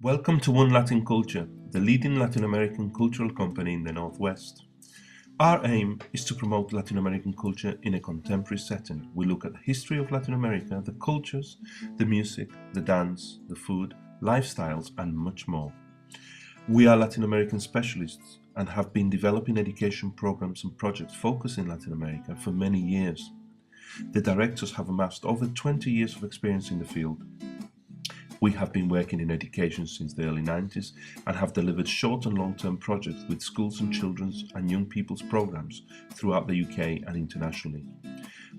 Welcome to One Latin Culture, the leading Latin American cultural company in the Northwest. Our aim is to promote Latin American culture in a contemporary setting. We look at the history of Latin America, the cultures, the music, the dance, the food, lifestyles, and much more. We are Latin American specialists and have been developing education programs and projects focused in Latin America for many years. The directors have amassed over 20 years of experience in the field. We have been working in education since the early 90s and have delivered short and long-term projects with schools and children's and young people's programs throughout the UK and internationally.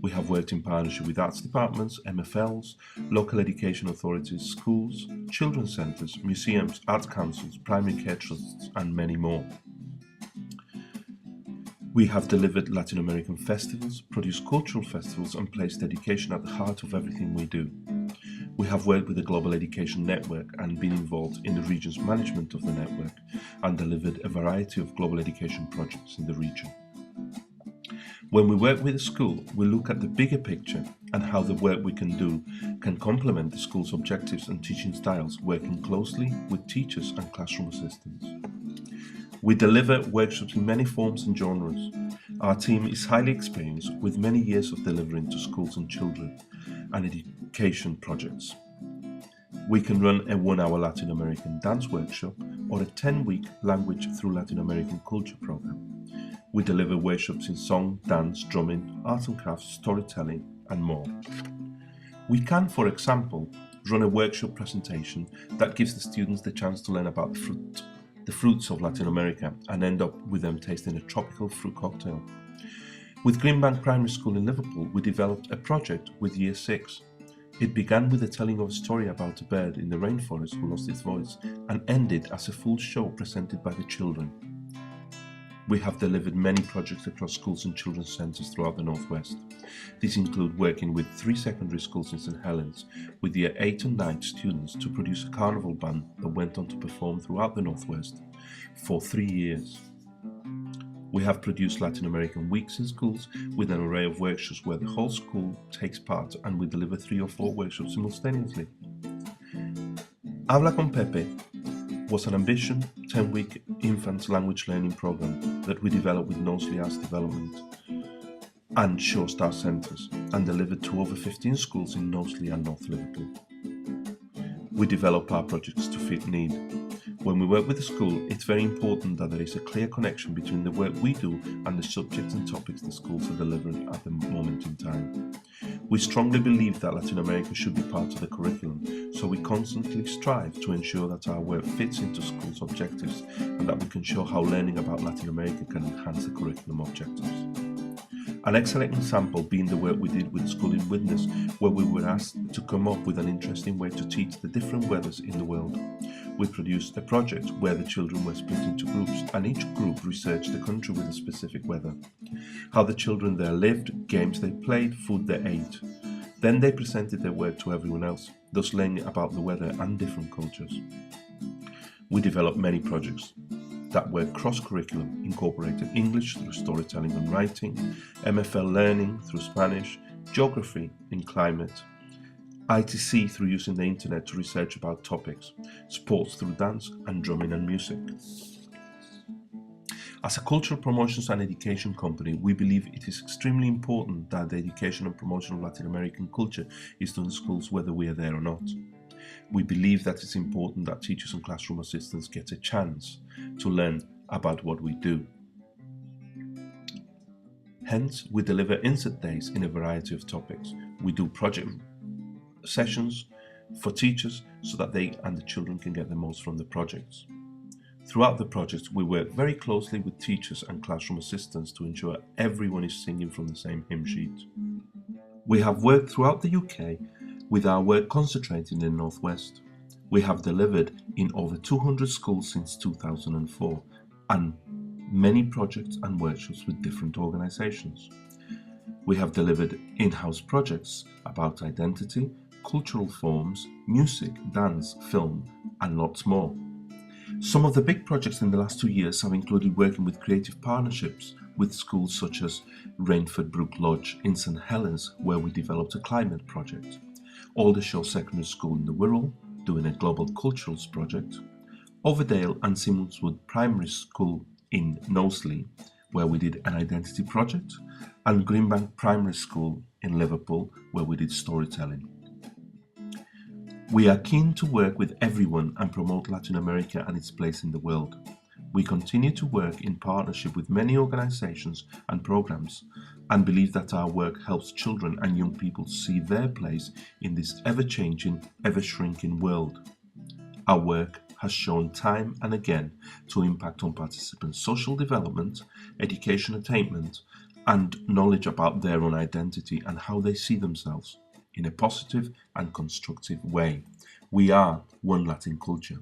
We have worked in partnership with arts departments, MFLs, local education authorities, schools, children's centres, museums, arts councils, primary care trusts and many more. We have delivered Latin American festivals, produced cultural festivals and placed education at the heart of everything we do. We have worked with the Global Education Network and been involved in the region's management of the network and delivered a variety of global education projects in the region. When we work with a school, we look at the bigger picture and how the work we can do can complement the school's objectives and teaching styles, working closely with teachers and classroom assistants. We deliver workshops in many forms and genres. Our team is highly experienced with many years of delivering to schools and children and education projects. We can run a 1-hour Latin American dance workshop or a 10-week language through Latin American culture program. We deliver workshops in song, dance, drumming, arts and crafts, storytelling and more. We can, for example, run a workshop presentation that gives the students the chance to learn about the fruits of Latin America and end up with them tasting a tropical fruit cocktail. With Greenbank Primary School in Liverpool, we developed a project with Year 6. It began with the telling of a story about a bird in the rainforest who lost its voice and ended as a full show presented by the children. We have delivered many projects across schools and children's centres throughout the Northwest. These include working with 3 secondary schools in St Helens with Year 8 and 9 students to produce a carnival band that went on to perform throughout the Northwest for 3 years. We have produced Latin American weeks in schools with an array of workshops where the whole school takes part and we deliver 3 or 4 workshops simultaneously. Habla con Pepe was an ambition 10-week infants language learning program that we developed with Knowsley Arts Development and Shore Star Centres and delivered to over 15 schools in Knowsley and North Liverpool. We develop our projects to fit need. When we work with a school, it's very important that there is a clear connection between the work we do and the subjects and topics the schools are delivering at the moment in time. We strongly believe that Latin America should be part of the curriculum, so we constantly strive to ensure that our work fits into schools' objectives and that we can show how learning about Latin America can enhance the curriculum objectives. An excellent example being the work we did with the school in Widnes, where we were asked to come up with an interesting way to teach the different weathers in the world. We produced a project where the children were split into groups and each group researched the country with a specific weather, how the children there lived, games they played, food they ate. Then they presented their work to everyone else, thus learning about the weather and different cultures. We developed many projects that were cross-curriculum, incorporated English through storytelling and writing, MFL learning through Spanish, geography in climate, ITC through using the internet to research about topics, sports through dance and drumming and music. As a cultural promotions and education company, we believe it is extremely important that the education and promotion of Latin American culture is done in schools whether we are there or not. We believe that it's important that teachers and classroom assistants get a chance to learn about what we do. Hence, we deliver insert days in a variety of topics. We do project sessions for teachers so that they and the children can get the most from the projects. Throughout the projects, we work very closely with teachers and classroom assistants to ensure everyone is singing from the same hymn sheet. We have worked throughout the UK with our work concentrating in the Northwest. We have delivered in over 200 schools since 2004 and many projects and workshops with different organisations. We have delivered in-house projects about identity, cultural forms, music, dance, film and lots more. Some of the big projects in the last 2 years have included working with creative partnerships with schools such as Rainford Brook Lodge in St Helens, where we developed a climate project, Aldershot Secondary School in the Wirral, doing a global culturals project, Overdale and Simmonswood Primary School in Knowsley, where we did an identity project, and Greenbank Primary School in Liverpool, where we did storytelling. We are keen to work with everyone and promote Latin America and its place in the world. We continue to work in partnership with many organizations and programs and believe that our work helps children and young people see their place in this ever-changing, ever-shrinking world. Our work has shown time and again to impact on participants' social development, education attainment, and knowledge about their own identity and how they see themselves in a positive and constructive way. We are one Latin culture.